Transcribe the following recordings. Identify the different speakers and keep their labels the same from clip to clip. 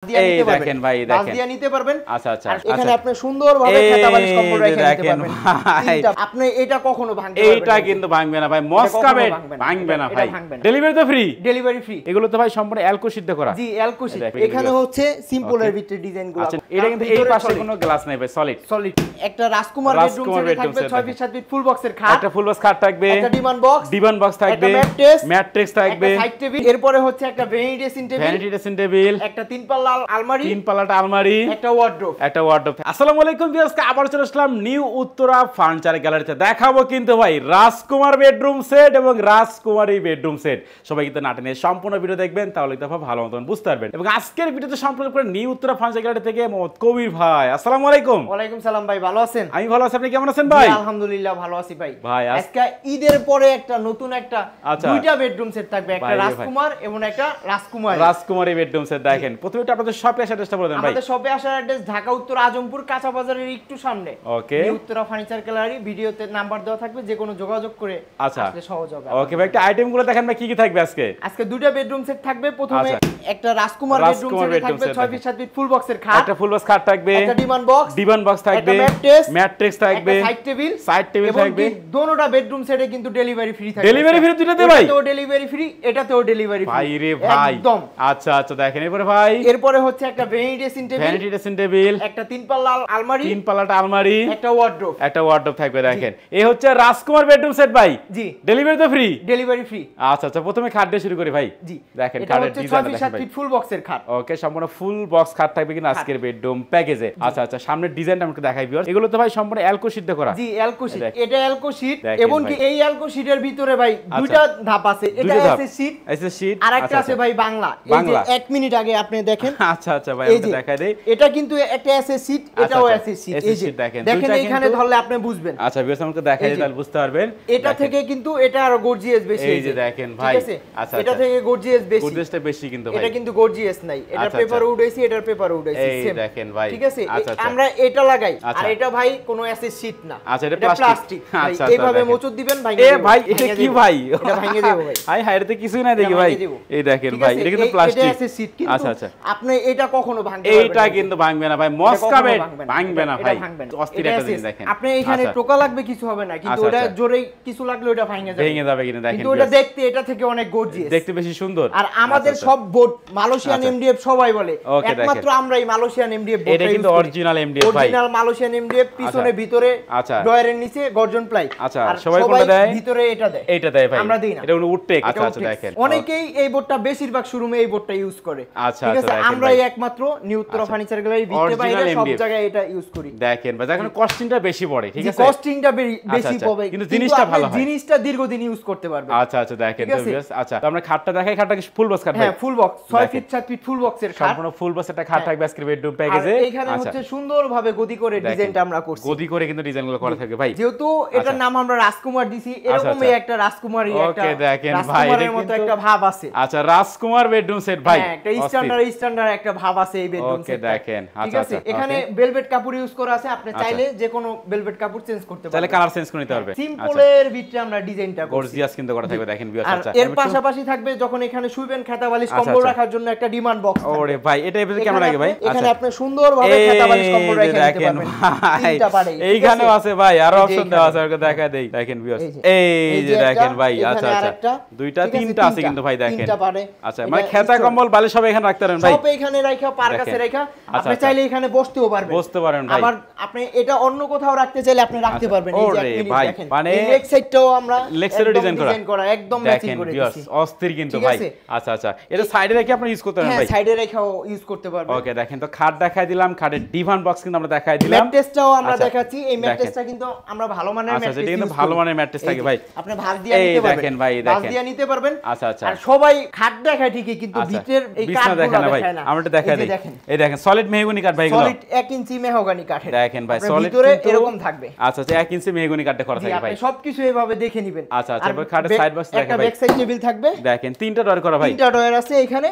Speaker 1: এই দেখেন ভাই দেখেন
Speaker 2: দিয়ে নিতে পারবেন।
Speaker 1: আচ্ছা আচ্ছা
Speaker 2: এখানে আপনি সুন্দরভাবে খাতা বালিশ কম্বল রেখে নিতে পারবেন। আপনি এটা কখনো ভাঙতে পারবেন
Speaker 1: এইটা কিন্তু ভাঙবে না ভাই, মস্কা বেড ভাঙবে না ভাই। ডেলিভারি তো ফ্রি,
Speaker 2: ডেলিভারি ফ্রি।
Speaker 1: এগুলো তো ভাই সম্পূর্ণ অ্যালকো সিদ্ধ করা।
Speaker 2: জি অ্যালকো সিদ্ধ। এখানে হচ্ছে সিম্পলের ভিতরে ডিজাইনগুলো।
Speaker 1: আচ্ছা এটা কিন্তু এই পাশে কোনো গ্লাস নাই ভাই, সলিড
Speaker 2: সলিড। একটা রাজকুমার বেডরুম সেট থাকবে 6 ফিট 7 ফিট ফুল বক্সের খাট,
Speaker 1: একটা ফুল বক্স খাট থাকবে,
Speaker 2: একটা ডিভান বক্স
Speaker 1: থাকবে, ম্যাট্রেস থাকবে,
Speaker 2: একটা সাইড টেবিল, এরপরে হচ্ছে একটা ভ্যানিটি ড্রেসিং টেবিল, একটা তিন পাল্লা আলমারি, একটা ওয়ার্ডরোব।
Speaker 1: আসসালামু আলাইকুম ভিউয়ার্স, আবার চলে আসলাম নিউ উত্তরা ফার্নিচার গ্যালারিতে। দেখাবো কিন্তু ভাই রাজকুমার বেডরুম সেট এবং রাজকুমারী বেডরুম সেট। সবাই কিন্তু নাটে নিয়ে সম্পূর্ণ ভিডিও দেখবেন, তাহলে কিন্তু ভালো মতন বুঝতে পারবেন। এবং আজকের ভিডিওতে সম্পূর্ণ করে নিউ উত্তরা ফার্নিচার গ্যালারি থেকে মোহাম্মদ কবির ভাই। আসসালামু আলাইকুম।
Speaker 2: ওয়ালাইকুম সালাম ভাই, ভালো আছেন?
Speaker 1: আমি ভালো আছি, আপনি কেমন আছেন ভাই?
Speaker 2: আলহামদুলিল্লাহ ভালো আছি ভাই।
Speaker 1: ভাই
Speaker 2: আজকে ঈদের পরে একটা নতুন একটা দুইটা বেডরুম সেট থাকবে, একটা রাজকুমার এবং একটা
Speaker 1: রাজকুমারী বেডরুম সেট। দেখেন প্রথমে আপনাদের শপে আসার চেষ্টা করবেন ভাই।
Speaker 2: আমাদের শপে আসার অ্যাড্রেস ঢাকা উত্তর আজমপুর কাঁচা বাজারের একটু সামনে।
Speaker 1: ওকে,
Speaker 2: নিউ উত্তরা ফার্নিচার গ্যালারি, ভিডিওতে নাম্বার দেওয়া থাকবে, যে কোনো যোগাযোগ করে আসলে সহজ হবে।
Speaker 1: ওকে ভাই, একটা আইটেমগুলো দেখেন ভাই, কি কি থাকবে আজকে?
Speaker 2: আজকে দুইটা বেডরুম সেট থাকবে। প্রথমে একটা রাজকুমার বেডরুম সেট থাকবে 6 ফিট 7 ফিট ফুল বক্সের খাট,
Speaker 1: একটা ফুল বক্স খাট থাকবে,
Speaker 2: একটা ডিভান বক্স
Speaker 1: থাকবে, ম্যাট্রেস থাকবে,
Speaker 2: একটা সাইড টেবিল
Speaker 1: থাকবে।
Speaker 2: দোনোটা বেডরুম সেটে কিন্তু ডেলিভারি ফ্রি থাকবে।
Speaker 1: ডেলিভারি ফ্রি দুটোতে ভাই?
Speaker 2: এটাতেও ডেলিভারি ফ্রি, এটাতেও ডেলিভারি ফ্রি।
Speaker 1: ভাই রে ভাই একদম। আচ্ছা আচ্ছা দেখেন এরপরে ভাই,
Speaker 2: এরপরে হচ্ছে একটা ভ্যানিটি ড্রেসিং টেবিল, একটা তিন পাল্লা আলমারি, একটা ওয়ার্ডরোব
Speaker 1: থাকবে। দেখেন এই হচ্ছে রাজকুমার বেডরুম সেট ভাই।
Speaker 2: জি
Speaker 1: ডেলিভারি তো ফ্রি,
Speaker 2: ডেলিভারি ফ্রি।
Speaker 1: আচ্ছা আচ্ছা প্রথমে খাট দিয়ে শুরু করি ভাই।
Speaker 2: জি
Speaker 1: দেখেন খাটের ডিজাইন দেখেন ভাই,
Speaker 2: ফুল বক্সের খাট।
Speaker 1: ওকে সম্পূর্ণ ফুল বক্স খাট থাকবে কিন্তু আজকের বেডরুম প্যাকেজে। আচ্ছা আচ্ছা সামনের ডিজাইনটা আমাকে দেখাই ভিউয়ার্স। এগুলো তো ভাই সম্পূর্ণ অ্যালকো সিদ্ধ করা।
Speaker 2: জি অ্যালকো শীট, এটা অ্যালকো শীট। এবং কি এই অ্যালকো শীটের ভিতরে ভাই দুইটা ধাপ আছে। এটা এসএস শীট আর একটা আছে ভাই বাংলা। এই যে 1 মিনিট আগে আপনি দেখেন।
Speaker 1: আচ্ছা আচ্ছা ভাই আমাকে দেখাই দেই।
Speaker 2: এটা কিন্তু একটা এসএস শীট, এটাও এসএস শীট। এই যে দেখেন এখানে ধরলে আপনি বুঝবেন।
Speaker 1: আচ্ছা ভিউয়ার্স আমাকে দেখাই দিই তাহলে বুঝতে পারবেন।
Speaker 2: এটা থেকে কিন্তু এটা আরো গর্জিয়াস বেশি।
Speaker 1: এই যে দেখেন ভাই,
Speaker 2: আচ্ছা এটা থেকে গর্জিয়াস বেশি,
Speaker 1: গর্জিয়াসটা বেশি কিন্তু ভাই।
Speaker 2: এটা কিন্তু গর্জিয়াস নাই, এটা পেপার উড হইছে, এটার পেপার উড হইছে
Speaker 1: এই দেখেন ভাই।
Speaker 2: ঠিক আছে, আমরা এটা লাগাই আর এটা ভাই কোনো এসএস শীট না।
Speaker 1: আচ্ছা এটা প্লাস্টিক।
Speaker 2: আচ্ছা এইভাবে মোচড় দিবেন ভাই।
Speaker 1: এ ভাই এটা কি ভাই?
Speaker 2: এটা ভেঙে দেব ভাই।
Speaker 1: হাই হাই এতে কিছুই নাই দেখি ভাই। এই দেখেন ভাই এটা কিন্তু প্লাস্টিক।
Speaker 2: এটা এসএস শীট কিন্তু। আচ্ছা আচ্ছা আপনি এটা কখনো ভাঙতে পারবেন না।
Speaker 1: এইটা কিন্তু ভাঙবে না ভাই, মস্কা বেড ভাঙবে না ভাই। অস্থির একটা জিনিস দেখেন।
Speaker 2: আপনি এখানে টোকা লাগবে কিছু হবে না, কিন্তু ওটা জোরে কিছু লাগলে ওটা ভেঙে যাবে।
Speaker 1: ভেঙে যাবে কিন্তু দেখেন।
Speaker 2: কিন্তু ওটা দেখতে এটা থেকে অনেক গর্জিয়াস,
Speaker 1: দেখতে বেশি সুন্দর।
Speaker 2: আর আমাদের সব বোর্ড মালয়েশিয়ান এমডিএফ সবাই বলে, একমাত্র আমরাই মালয়েশিয়ান এমডিএফ বোর্ড।
Speaker 1: এটা কিন্তু অরিজিনাল এমডিএফ ভাই,
Speaker 2: অরিজিনাল মালয়েশিয়ান এমডিএফ। পিছনে ভিতরে ডয়ারের নিচে গর্জন প্লাই।
Speaker 1: আচ্ছা সবাই কোনটা দেয়?
Speaker 2: ভিতরে এটা দেয়।
Speaker 1: এইটা দেয় ভাই,
Speaker 2: আমরা দেই না,
Speaker 1: এটা হলো উডটেক। আচ্ছা আচ্ছা দেখেন
Speaker 2: অনেকেই এই বোর্ডটা বেশিরভাগ শোরুমে এই বোর্ডটা ইউজ করে।
Speaker 1: আচ্ছা
Speaker 2: ঠিক
Speaker 1: আচ্ছা
Speaker 2: আছে, আমরাই একমাত্র নিউ উত্তরা ফার্নিচার গ্যালারি ভিতরে বাইরে সব জায়গায় এটা ইউজ করি।
Speaker 1: দেখেন ভাই দেখেন কস্টিংটা বেশি পড়ে, ঠিক আছে
Speaker 2: কস্টিংটা বেশি পড়ে,
Speaker 1: কিন্তু জিনিসটা ভালো হয়,
Speaker 2: জিনিসটা দীর্ঘদিন ইউজ করতে পারবে।
Speaker 1: আচ্ছা আচ্ছা দেখেন তো ভিউয়ার্স। আচ্ছা তো আমরা খাটটা দেখাই, খাটটা কি ফুল বক্স খাট ভাই?
Speaker 2: হ্যাঁ full box 6 feet 7 feet full বক্সের খাট,
Speaker 1: সম্পূর্ণ ফুল বক্স একটা খাট থাকবে আজকের বেডরুম প্যাকেজে।
Speaker 2: এখানে হচ্ছে সুন্দরভাবে গদি করে ডিজাইনটা আমরা করছি।
Speaker 1: গদি করে কিন্তু ডিজাইনগুলো করা থাকে ভাই।
Speaker 2: যেহেতু এটার নাম আমরা রাজকুমার দিছি, এরকমই একটা রাজকুমারী একটা
Speaker 1: ওকে দেখেন ভাই
Speaker 2: রাজকুমারের মতো একটা ভাব আছে।
Speaker 1: আচ্ছা রাজকুমার বেডরুম সেট ভাই,
Speaker 2: হ্যাঁ একটা স্ট্যান্ডার্ড একটা ভাব আছে এই বেডরুম সেটে।
Speaker 1: ওকে দেখেন
Speaker 2: আচ্ছা আচ্ছা এখানে ভেলভেট কাপড় ইউজ করা আছে, আপনি চাইলে যে কোনো ভেলভেট কাপড় চেঞ্জ করতে পারবেন,
Speaker 1: চাইলে কালার চেঞ্জ করে নিতে পারবেন।
Speaker 2: সিম্পলের ভিতরে আমরা ডিজাইনটা করছি,
Speaker 1: গর্জিয়াস কিন্তু করা থাকবে দেখেন ভিউয়ার্স। আচ্ছা
Speaker 2: এর পাশাপাশি থাকবে যখন এখানে শুইবেন খাতা বালিশ কম্বল রাখার জন্য একটা ডিমান্ড বক্স।
Speaker 1: ওরে ভাই এটা এভাবে কেমন লাগে ভাই?
Speaker 2: এখানে আপনি সুন্দরভাবে খাতা বালিশ কম্বল রেখে দিতে পারবেন। তিনটা পারে
Speaker 1: এইখানেও আছে ভাই, আরো অপশন দেওয়া আছে, ওকে দেখায় দেই দেখেন ভিউয়ার্স। এই যে দেখেন ভাই, আচ্ছা আচ্ছা দুইটা তিনটা আছে কিন্তু ভাই দেখেন।
Speaker 2: তিনটা পারে।
Speaker 1: আচ্ছা মানে খাতা কম্বল বালিশ সব এখানে রাখতে পারেন ভাই,
Speaker 2: সব এখানে রাখা পার কাছে রাখা, আপনি চাইলে এখানে বসতেও পারবেন,
Speaker 1: ভাই।
Speaker 2: আবার আপনি এটা অন্য কোথাও রাখতে চাইলে আপনি রাখতে পারবেন। এই যে
Speaker 1: ভাই
Speaker 2: দেখেন
Speaker 1: মানে
Speaker 2: লেগ সাইডটাও আমরা
Speaker 1: লেগ সাইডে ডিজাইন করা
Speaker 2: একদম ম্যাচিং করে দিয়েছি,
Speaker 1: অস্থির কিন্তু ভাই। আচ্ছা আচ্ছা এটা সাইডে রেখে আপনি ইউজ করতে পারেন ভাই।
Speaker 2: হ্যাঁ সাইডে রেখেও ইউজ করতে পারবেন।
Speaker 1: ওকে দেখেন তো খাট দেখাই দিলাম, খাটের ডিভান বক্স কিন্তু আমরা দেখাই দিলাম,
Speaker 2: ম্যাট্রেসটাও আমরা দেখাচ্ছি। এই ম্যাট্রেসটা কিন্তু আমরা ভালো মানের ম্যাট্রেস,
Speaker 1: আচ্ছা এটা কিন্তু ভালো মানের ম্যাট্রেস থাকে ভাই,
Speaker 2: আপনি ভাঁজ দিয়ে নিতে পারবেন।
Speaker 1: দেখেন ভাই
Speaker 2: ভাঁজ দিয়ে নিতে পারবেন।
Speaker 1: আচ্ছা আচ্ছা
Speaker 2: আর সবাই খাট দেখায় ঠিকই, কিন্তু ভিতরের এই কাঠগুলো দেখায় না।
Speaker 1: আমরা এটা দেখাই দেই। এই দেখেন সলিড মেহগনি কাঠ ভাই, এগুলো
Speaker 2: সলিড 1 ইঞ্চি মেহগনি কাঠের।
Speaker 1: দেখেন ভাই সলিড
Speaker 2: ভিতরে এরকম থাকবে।
Speaker 1: আচ্ছা আচ্ছা 1 ইঞ্চি মেহগনি কাঠে করা থাকে ভাই,
Speaker 2: আপনি সবকিছু এইভাবে দেখে নেবেন।
Speaker 1: আচ্ছা আচ্ছা এবার খাটের সাইড বক্স দেখাই ভাই,
Speaker 2: একটা ব্যাক সাইড টেবিল থাকবে।
Speaker 1: দেখেন তিনটা ডয়ার করা ভাই,
Speaker 2: তিনটা ডয়ার আছে এখানে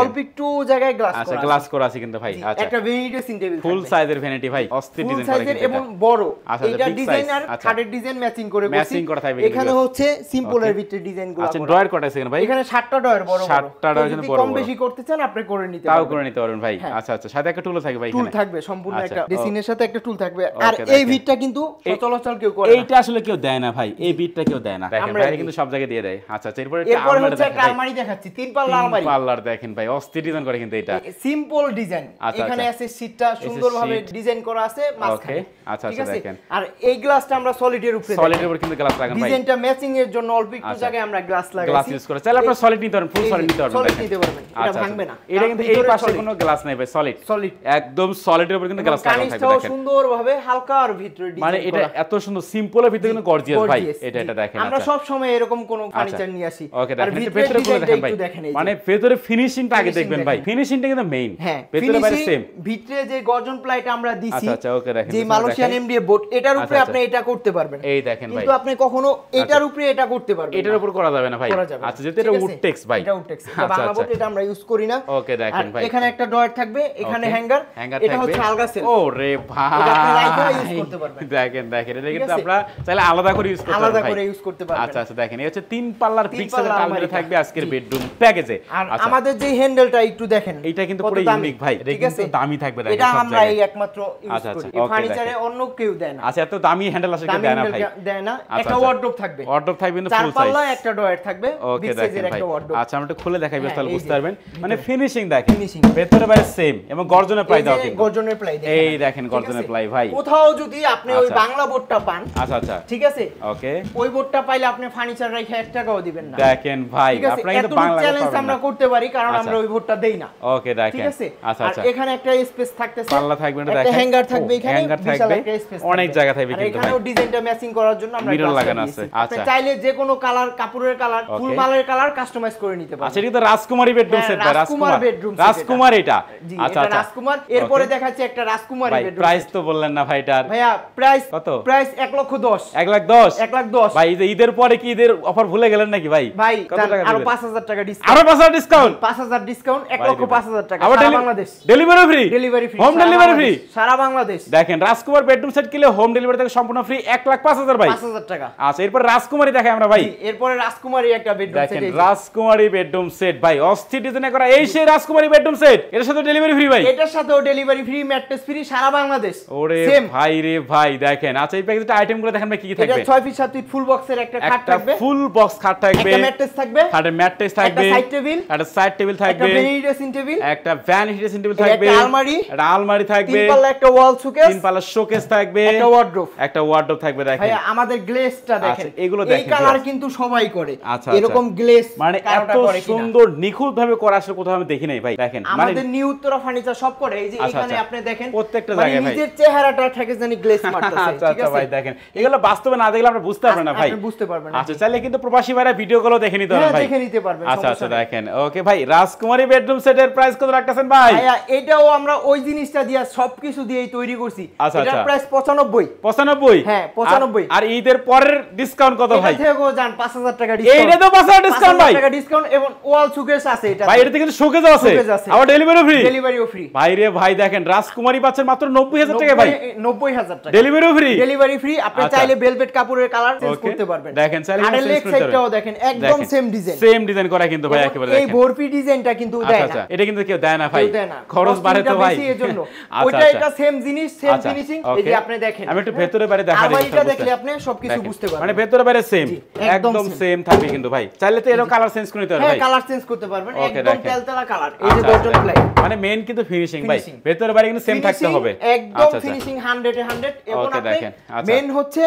Speaker 2: অল্প একটু জায়গায় গ্লাস করা আছে।
Speaker 1: আচ্ছা গ্লাস করা আছে কিন্তু ভাই। আচ্ছা
Speaker 2: একটা ভ্যানিটি ড্রেসিং টেবিল
Speaker 1: ফুল সাইজের ভ্যানিটি ভাই, অস্থির ডিজাইন করা কিন্তু
Speaker 2: এবং বড়।
Speaker 1: আচ্ছা
Speaker 2: এটা ডিজাইন আর খাটের ডিজাইন ম্যাচিং করে করছি।
Speaker 1: ম্যাচিং করা থাকবে
Speaker 2: এখানে হচ্ছে সিম্পলের ভিতরে ডিজাইনগুলো।
Speaker 1: আচ্ছা ডয়ার কটা আছে এখানে ভাই?
Speaker 2: এখানে 7টা ডয়ার বড় বড়।
Speaker 1: 7টা ডয়ার কিন্তু বড় বড়।
Speaker 2: কম বেশি করতে চান আপনি করে নিতে পারবেন,
Speaker 1: তাও করে নিতে পারবেন ভাই। আচ্ছা আচ্ছা, সাথে একটা টুলও থাকবে ভাই,
Speaker 2: টুল
Speaker 1: এখানে
Speaker 2: থাকবে সম্পূর্ণ
Speaker 1: আচ্ছা,
Speaker 2: একটা ড্রেসিনের সাথে একটা টুল থাকবে। আর
Speaker 1: ওকে,
Speaker 2: এই
Speaker 1: দেখেন।
Speaker 2: বিটটা কিন্তু সচরাচর কেউ করে না,
Speaker 1: এইটা আসলে কেউ দেয় না ভাই, এই বিটটা কেউ দেয় না, দেখেন
Speaker 2: আমরা
Speaker 1: ভাই
Speaker 2: দিই।
Speaker 1: কিন্তু সব জায়গায় দিয়ে দেয়। আচ্ছা আচ্ছা, এরপর
Speaker 2: এরপরে হচ্ছে একটা আলমারি দেখাচ্ছি, 3 পাল্লা আলমারি,
Speaker 1: পাল্লার দেখেন ভাই, অস্থির ডিজাইন করে কিন্তু এটা,
Speaker 2: সিম্পল ডিজাইন।
Speaker 1: আচ্ছা,
Speaker 2: এখানে
Speaker 1: আচ্ছা।
Speaker 2: আছে সিটটা সুন্দরভাবে ডিজাইন করা আছে মাঝখানে,
Speaker 1: আচ্ছা
Speaker 2: ঠিক
Speaker 1: আচ্ছা,
Speaker 2: আছে।
Speaker 1: দেখেন
Speaker 2: আর এই গ্লাসটা আমরা সলিডের উপরে,
Speaker 1: সলিডের উপর কিন্তু গ্লাস লাগানো ভাই,
Speaker 2: ডিজাইনটা ম্যাচিং এর জন্য অল্প একটু
Speaker 1: আচ্ছা।
Speaker 2: জায়গায় আমরা গ্লাস
Speaker 1: গ্লাস
Speaker 2: লাগাইছি।
Speaker 1: ইউজ করে চাইলে আপনারা সলিড নিতে পারেন, ফুল সলিড নিতে পারবেন,
Speaker 2: সলিড
Speaker 1: দেখেন।
Speaker 2: নিতে পারবেন, এটা
Speaker 1: আচ্ছা,
Speaker 2: ভাঙবে না।
Speaker 1: এটা কিন্তু এই পাশে কোনো গ্লাস নাই ভাই, সলিড
Speaker 2: সলিড
Speaker 1: একদম সলিডের উপর কিন্তু গ্লাস লাগানো থাকবে,
Speaker 2: কানিসটাও
Speaker 1: দেখেন।
Speaker 2: সুন্দরভাবে হালকা আর ভিতরে ডিজাইন
Speaker 1: মানে এটা এত সুন্দর সিম্পলের ভিতরে কিন্তু গর্জিয়াস ভাই, এটা দেখেন।
Speaker 2: আমরা
Speaker 1: আচ্ছা
Speaker 2: সব সময় এরকম কোন ফার্নিচার নিয়ে আসি।
Speaker 1: ওকে,
Speaker 2: আর
Speaker 1: দেখেন
Speaker 2: ভিতরে
Speaker 1: খুলে দেখেন ভাই,
Speaker 2: দেখেন এই যে।
Speaker 1: মানে ভেতরে ফিনিশিংটা আগে দেখবেন ভাই,
Speaker 2: দেখেন।
Speaker 1: ফিনিশিংটা কিন্তু মেইন,
Speaker 2: হ্যাঁ,
Speaker 1: ভেতরে বাইরে সেম।
Speaker 2: ভিতরে যে গর্জন প্লাইটা আমরা দিছি,
Speaker 1: আচ্ছা আচ্ছা, ওকে, দেখেন
Speaker 2: যে মালয়েশিয়ান এমডিএফ বোর্ড, এটার উপরে
Speaker 1: আচ্ছা,
Speaker 2: আপনি এটা করতে পারবেন,
Speaker 1: এই দেখেন ভাই,
Speaker 2: কিন্তু আপনি কখনো এটার উপরে এটা করতে পারবেন না,
Speaker 1: এটার উপর করা যাবে না ভাই।
Speaker 2: করা যাবে না।
Speaker 1: আচ্ছা, যেটা এটা
Speaker 2: ঠিক আছে?
Speaker 1: উডটেক্স ভাই,
Speaker 2: এটা উডটেক্স, এটা
Speaker 1: আচ্ছা,
Speaker 2: বাংলা
Speaker 1: আচ্ছা।
Speaker 2: বোর্ড, এটা আমরা ইউজ করি না।
Speaker 1: ওকে, দেখেন
Speaker 2: আর
Speaker 1: ভাই,
Speaker 2: এখানে একটা ড্রয়ার থাকবে, এখানে হ্যাঙ্গার, এটা হচ্ছে আলগা সেল।
Speaker 1: ওরে ভাই,
Speaker 2: এটা আপনি রাইখেও ইউজ করতে পারবেন।
Speaker 1: দেখেন দেখেন, এটা
Speaker 2: ঠিক
Speaker 1: কিন্তু
Speaker 2: আছে?
Speaker 1: আপনারা চাইলে আলাদা করে ইউজ করতে পারবেন
Speaker 2: আলাদা
Speaker 1: ভাই।
Speaker 2: করে ইউজ করতে পারবেন।
Speaker 1: আচ্ছা আচ্ছা, দেখেন এই হচ্ছে 3 পাল্লার
Speaker 2: তিন
Speaker 1: বিগ সাইজের
Speaker 2: পাল্লা
Speaker 1: আলমারি
Speaker 2: আলমারিটা।
Speaker 1: থাকবে আজকের বেডরুম প্যাকেজে।
Speaker 2: আর
Speaker 1: আচ্ছা,
Speaker 2: আমাদের যে হ্যান্ডেলটা একটু দেখেন,
Speaker 1: এটা কিন্তু
Speaker 2: কত
Speaker 1: পুরো
Speaker 2: দামি,
Speaker 1: ইউনিক ভাই, এটা
Speaker 2: ঠিক
Speaker 1: কিন্তু
Speaker 2: আছে?
Speaker 1: দামি থাকবে, দেখেন
Speaker 2: এটা
Speaker 1: সব
Speaker 2: আমরা
Speaker 1: জায়গায়।
Speaker 2: এই একমাত্র ইউজ
Speaker 1: আচ্ছা,
Speaker 2: করি,
Speaker 1: আচ্ছা,
Speaker 2: এই
Speaker 1: ওকে,
Speaker 2: ফার্নিচারে
Speaker 1: দেখেন।
Speaker 2: অন্য কেউ দেয় না।
Speaker 1: আচ্ছা, এত দামি হ্যান্ডেল আসলে কেউ
Speaker 2: দামি
Speaker 1: দেয় না
Speaker 2: হ্যান্ডেল
Speaker 1: ভাই,
Speaker 2: দেয় না।
Speaker 1: আচ্ছা,
Speaker 2: একটা
Speaker 1: আচ্ছা।
Speaker 2: ওয়ার্ডরোব থাকবে,
Speaker 1: ওয়ার্ডরোব থাকবে কিন্তু
Speaker 2: 4
Speaker 1: ফুল সাইজ।
Speaker 2: পাল্লা একটা ড্রয়ার থাকবে,
Speaker 1: ওকে,
Speaker 2: বিগ সাইজের
Speaker 1: দেখেন ভাই।
Speaker 2: একটা ওয়ার্ডরোব।
Speaker 1: আচ্ছা, আমরা একটু খুলে দেখাই, বেশ
Speaker 2: হ্যাঁ,
Speaker 1: তাহলে
Speaker 2: এই
Speaker 1: বুঝতে
Speaker 2: যে,
Speaker 1: পারবেন, মানে ফিনিশিং দেখেন,
Speaker 2: ফিনিশিং
Speaker 1: ভেতরে বাইরে সেম, এবং গর্জনের প্লাই দাও কিন্তু,
Speaker 2: গর্জনের প্লাই দেখেন,
Speaker 1: এই দেখেন গর্জনের প্লাই ভাই।
Speaker 2: কোথাও যদি আপনি ওই
Speaker 1: আচ্ছা।
Speaker 2: বাংলা বোর্ডটা পান,
Speaker 1: আচ্ছা আচ্ছা,
Speaker 2: ঠিক আছে,
Speaker 1: ওকে,
Speaker 2: ওই বোর্ডটা পাইলে আপনি ফার্নিচার রেখে 1 টাকাও দিবেন না।
Speaker 1: দেখেন ভাই,
Speaker 2: ঠিক আছে,
Speaker 1: আপনারা কিন্তু
Speaker 2: এতটুকু
Speaker 1: বাংলা
Speaker 2: চ্যালেঞ্জ
Speaker 1: পাবেন
Speaker 2: আমরা
Speaker 1: না।
Speaker 2: করতে পারি, কারণ
Speaker 1: আচ্ছা।
Speaker 2: আমরা ওই বোর্ডটা দেই না।
Speaker 1: ওকে,
Speaker 2: ঠিক
Speaker 1: দেখেন।
Speaker 2: আছে,
Speaker 1: আচ্ছা
Speaker 2: আর
Speaker 1: আচ্ছা,
Speaker 2: এখানে একটা স্পেস থাকতেছে,
Speaker 1: পাল্লা থাকবে না,
Speaker 2: একটা
Speaker 1: দেখেন
Speaker 2: হ্যাঙ্গার থাকবে, এখানে
Speaker 1: হ্যাঙ্গার
Speaker 2: বিশাল
Speaker 1: থাকবে,
Speaker 2: একটা স্পেস
Speaker 1: অনেক জায়গা থাকবে
Speaker 2: আর
Speaker 1: কিন্তু ভাই,
Speaker 2: এখানেও ডিজাইনটা ম্যাচিং করার জন্য আমরা
Speaker 1: মিরর
Speaker 2: glass
Speaker 1: লাগানো
Speaker 2: লাগিয়েছি।
Speaker 1: আছে।
Speaker 2: আপনি
Speaker 1: আচ্ছা।
Speaker 2: চাইলে যে কোনো কালার, কাপড়ের কালার,
Speaker 1: ওকে।
Speaker 2: ফুল মালের কালার কাস্টমাইজ করে নিতে
Speaker 1: আচ্ছা,
Speaker 2: পারবেন।
Speaker 1: এটা কিন্তু রাজকুমারী বেডরুম
Speaker 2: হ্যাঁ,
Speaker 1: সেট ভাই,
Speaker 2: রাজকুমার
Speaker 1: রাজকুমার
Speaker 2: bedroom set
Speaker 1: রাজকুমার এটা।
Speaker 2: জি,
Speaker 1: আচ্ছা
Speaker 2: এটা
Speaker 1: আচ্ছা,
Speaker 2: রাজকুমার। এরপরে
Speaker 1: ওকে।
Speaker 2: দেখাচ্ছে একটা রাজকুমারী
Speaker 1: ভাই
Speaker 2: বেডরুম।
Speaker 1: প্রাইস তো বললেন না ভাই এটার,
Speaker 2: ভাইয়া প্রাইস
Speaker 1: কত?
Speaker 2: প্রাইস 1,10,000
Speaker 1: 1,10,000
Speaker 2: 1,10,000
Speaker 1: ভাই, এই যে ঈদের পরে কি ঈদের অফার ভুলে গেলেন নাকি ভাই?
Speaker 2: ভাই
Speaker 1: কত
Speaker 2: জান,
Speaker 1: টাকা
Speaker 2: আরো
Speaker 1: দিবেন?
Speaker 2: 5,000 টাকা ডিসকাউন্ট,
Speaker 1: আরো 5,000 ডিসকাউন্ট,
Speaker 2: 5,000 ডিসকাউন্ট, 1,05,000 টাকা
Speaker 1: আবার
Speaker 2: সারা Bangladesh.
Speaker 1: Delivery free,
Speaker 2: delivery free,
Speaker 1: home delivery free
Speaker 2: সারা বাংলাদেশ।
Speaker 1: দেখেন, রাজকুমার বেডরুম সেট কিনলে হোম ডেলিভারি থেকে সম্পূর্ণ ফ্রি, 1,05,000 ভাই।
Speaker 2: 5,000 টাকা।
Speaker 1: আচ্ছা, এরপর রাজকুমারী দেখাই আমরা ভাই,
Speaker 2: এরপরে রাজকুমারী একটা বেডরুম
Speaker 1: দেখেন
Speaker 2: সেট,
Speaker 1: রাজকুমারী বেডরুম সেট ভাই, অস্থির ডিজাইন করা, এই সেই রাজকুমারী বেডরুম সেট, এর সাথে ডেলিভারি ফ্রি ভাই,
Speaker 2: এটার সাথেও ডেলিভারি ফ্রি, ম্যাট্রেস ফ্রি, সারা বাংলাদেশ।
Speaker 1: ওরে
Speaker 2: সেম
Speaker 1: ভাই রে ভাই, দেখেন। আচ্ছা, এই প্যাকেজটা আইটেমগুলো দেখেন ভাই, কি কি
Speaker 2: এটা
Speaker 1: থাকবে?
Speaker 2: 6 ফিট 7 ফিট ফুল বক্সের একটা খাট
Speaker 1: একটা
Speaker 2: থাকবে,
Speaker 1: ফুল বক্স খাট থাকবে,
Speaker 2: একটা ম্যাট্রেস থাকবে,
Speaker 1: খাটের ম্যাট্রেস
Speaker 2: একটা
Speaker 1: থাকবে,
Speaker 2: সাইড টেবিল,
Speaker 1: একটা সাইড টেবিল
Speaker 2: একটা
Speaker 1: থাকবে,
Speaker 2: ভ্যানিটি ড্রেসিং টেবিল,
Speaker 1: একটা ভ্যানিটি ড্রেসিং টেবিল
Speaker 2: একটা
Speaker 1: থাকবে,
Speaker 2: আলমারি,
Speaker 1: একটা আলমারি থাকবে,
Speaker 2: 3 পাল্লা একটা ওয়াল শোকেস,
Speaker 1: 3 পাল্লা শোকেস থাকবে,
Speaker 2: একটা ওয়ার্ডরোব।
Speaker 1: একটা ওয়ার্ডরোব থাকবে, দেখেন।
Speaker 2: ভাইয়া আমাদের গ্লেজটা দেখেন,
Speaker 1: আচ্ছা, এগুলো
Speaker 2: এই
Speaker 1: দেখেন
Speaker 2: কালার
Speaker 1: glaze।
Speaker 2: কিন্তু সবাই করে,
Speaker 1: আচ্ছা,
Speaker 2: এরকম গ্লেজ
Speaker 1: মানে এত সুন্দর নিখুঁত ভাবে করা আসলে কোথাও আমি দেখি নাই ভাই, দেখেন। মানে
Speaker 2: আমাদের নিউ উত্তরা ফার্নিচার সব করে, এই যে
Speaker 1: আচ্ছা,
Speaker 2: এখানে
Speaker 1: আচ্ছা।
Speaker 2: আপনি দেখেন
Speaker 1: প্রত্যেকটা
Speaker 2: মানে
Speaker 1: জায়গায় ভাই।
Speaker 2: নিজের চেহারাটা থেকে জানি গ্লেজ মারতেছে,
Speaker 1: আচ্ছা
Speaker 2: ঠিক
Speaker 1: আচ্ছা
Speaker 2: আছে
Speaker 1: ভাই, দেখেন এগুলো বাস্তবে না দেখলে আমরা বুঝতে পারবেন না ভাই,
Speaker 2: আপনি বুঝতে পারবেন না।
Speaker 1: আচ্ছা, চাইলে কিন্তু প্রবাসী ভাইরা ভিডিও গুলো দেখে নিতে পারেন
Speaker 2: হ্যাঁ,
Speaker 1: ভাই,
Speaker 2: দেখে নিতে পারবেন,
Speaker 1: আচ্ছা আচ্ছা,
Speaker 2: সমস্যা নেই।
Speaker 1: দেখেন। ওকে ভাই, রাজকুমারী বেডরুম সেটের প্রাইস কত রাখতেছেন ভাই?
Speaker 2: ভাইয়া এটাও আমরা ওই জিনিসটা দিয়ে সবকিছু দিয়েই তৈরি করছি।
Speaker 1: আচ্ছা,
Speaker 2: এটার
Speaker 1: আচ্ছা।
Speaker 2: প্রাইস 95।
Speaker 1: 95?
Speaker 2: হ্যাঁ, 95
Speaker 1: আর ঈদের পরের ডিসকাউন্ট কত ভাই?
Speaker 2: এটা থেকেও যান 5,000 টাকা ডিসকাউন্ট,
Speaker 1: এইটা তো 5,000 ডিসকাউন্ট ভাই,
Speaker 2: 5,000 টাকা ডিসকাউন্ট, এবং ওয়াল শোকেস আছে এটা
Speaker 1: ভাই এটাতে কিন্তু শোকেস আছে,
Speaker 2: শোকেস আছে।
Speaker 1: আবার ডেলিভারি ফ্রি,
Speaker 2: ডেলিভারিও ফ্রি।
Speaker 1: ভাই রে ভাই, দেখেন রাজকুমারী পাচ্ছেন মাত্র 90,000 টাকা ভাই,
Speaker 2: 90,000 টাকা
Speaker 1: ডেলিভারি ফ্রি,
Speaker 2: ডেলিভারি ফ্রি। আপনি
Speaker 1: আচ্ছা।
Speaker 2: চাইলে ভেলভেট কাপড়ের কালার চেঞ্জ
Speaker 1: ওকে,
Speaker 2: করতে পারবেন,
Speaker 1: দেখেন, চাইলে
Speaker 2: আর
Speaker 1: change
Speaker 2: লেগ
Speaker 1: করতে
Speaker 2: সাইডটাও
Speaker 1: পারবেন।
Speaker 2: দেখেন একদম
Speaker 1: দেখেন,
Speaker 2: সেম ডিজাইন,
Speaker 1: সেম ডিজাইন করা কিন্তু ভাই, একেবারে
Speaker 2: এই
Speaker 1: দেখেন।
Speaker 2: বরফি ডিজাইনটা কিন্তু
Speaker 1: আচ্ছা
Speaker 2: দেয়
Speaker 1: আচ্ছা,
Speaker 2: না,
Speaker 1: এটা কিন্তু কেউ দেয় না ভাই,
Speaker 2: কেউ দেয় না,
Speaker 1: খরচ বাড়ে তো ভাই,
Speaker 2: বেশি এজন্য।
Speaker 1: আচ্ছা,
Speaker 2: ওইটা
Speaker 1: আচ্ছা।
Speaker 2: এটা সেম জিনিস, সেম
Speaker 1: আচ্ছা,
Speaker 2: ফিনিশিং, এই
Speaker 1: ওকে।
Speaker 2: যে আপনি দেখেন,
Speaker 1: আমি একটু ভেতরে বাইরে দেখা দিই,
Speaker 2: আলমারিটা দেখলে আপনি সবকিছু বুঝতে পারবেন,
Speaker 1: মানে ভেতরে বাইরে সেম,
Speaker 2: জি, একদম
Speaker 1: একদম
Speaker 2: same।
Speaker 1: সেম থাকবে কিন্তু ভাই, চাইলে তো এরকম কালার চেঞ্জ করে নিতে পারবেন
Speaker 2: হ্যাঁ
Speaker 1: ভাই।
Speaker 2: কালার চেঞ্জ করতে পারবেন,
Speaker 1: ওকে,
Speaker 2: একদম
Speaker 1: দেখেন।
Speaker 2: তেলতেলা কালার, এই যে
Speaker 1: আচ্ছা,
Speaker 2: গর্জন
Speaker 1: আচ্ছা,
Speaker 2: প্লাই,
Speaker 1: মানে মেইন কিন্তু ফিনিশিং ভাই,
Speaker 2: Finishing।
Speaker 1: ভেতরে বাইরে কিন্তু সেম থাকতে হবে,
Speaker 2: একদম
Speaker 1: আচ্ছা, আচ্ছা।
Speaker 2: ফিনিশিং 100 এ 100। এবং
Speaker 1: ওকে,
Speaker 2: আপনি
Speaker 1: দেখেন, আচ্ছা।
Speaker 2: মেন হচ্ছে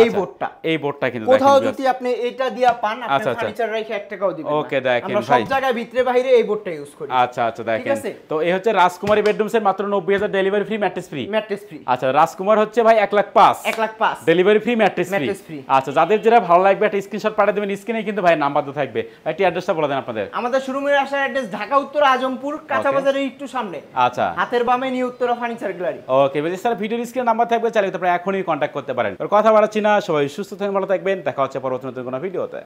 Speaker 2: এই
Speaker 1: আচ্ছা,
Speaker 2: বোর্ডটা,
Speaker 1: এই বোর্ডটা কিন্তু
Speaker 2: কোথাও
Speaker 1: দেখেন,
Speaker 2: যদি আপনি এটা দিয়া পান, আপনি
Speaker 1: আচ্ছা, আচ্ছা।
Speaker 2: ফার্নিচার রেখে 1 টাকাও দিবেন না।
Speaker 1: ওকে, দেখেন
Speaker 2: আমরা
Speaker 1: ভাই।
Speaker 2: সব জায়গায় ভিতরে বাইরে এই বোর্ডটা ইউজ করি।
Speaker 1: আচ্ছা আচ্ছা, দেখেন।
Speaker 2: আছে?
Speaker 1: তো এই হচ্ছে রাজকুমারী বেডরুম সেট, মাত্র 90,000, delivery free, mattress free.
Speaker 2: Mattress free.
Speaker 1: আচ্ছা, রাজকুমার হচ্ছে ভাই 1,05,000,
Speaker 2: 1,05,000
Speaker 1: delivery free, mattress free.
Speaker 2: Mattress free।
Speaker 1: আচ্ছা, যাদের যেটা ভালো লাগবে একটা স্ক্রিনশট পাঠিয়ে দেবেন, স্ক্রিনে কিন্তু ভাই নাম্বার তো থাকবে, একটি অ্যাড্রেসটা বলে দেন আপনাদের।
Speaker 2: আমাদের শোরুমের আসার অ্যাড্রেস ঢাকা উত্তর আজমপুর, কাঁচা
Speaker 1: Okay।
Speaker 2: বাজারের একটু সামনে,
Speaker 1: আচ্ছা,
Speaker 2: হাতের বামে নিউ উত্তরা ফার্নিচার গ্যালারি।
Speaker 1: ওকে, বেশ স্যার, ভিডিওর স্ক্রিনে নাম্বার থাকবে, চাইলে আপনারা এখনই কন্ট্যাক্ট করতে পারেন। আর কথা বাড়াচ্ছি না, সবাই সুস্থ থাকবেন, ভালো থাকবেন, দেখা হচ্ছে পরবর্তী নতুন কোনো ভিডিওতে।